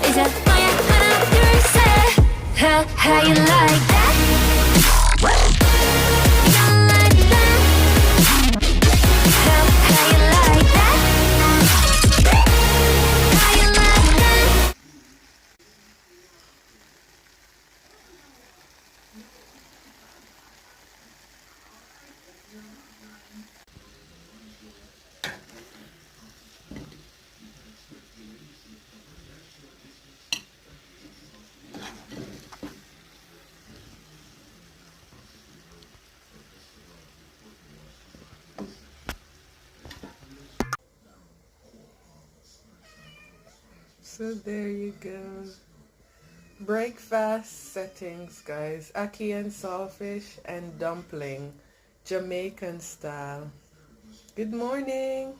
이제 너의 하나 둘셋 How you like that? You like that? How you like that? How you like that? So there you go. Breakfast settings, guys. Ackee and saltfish and dumpling, Jamaican style. Good morning.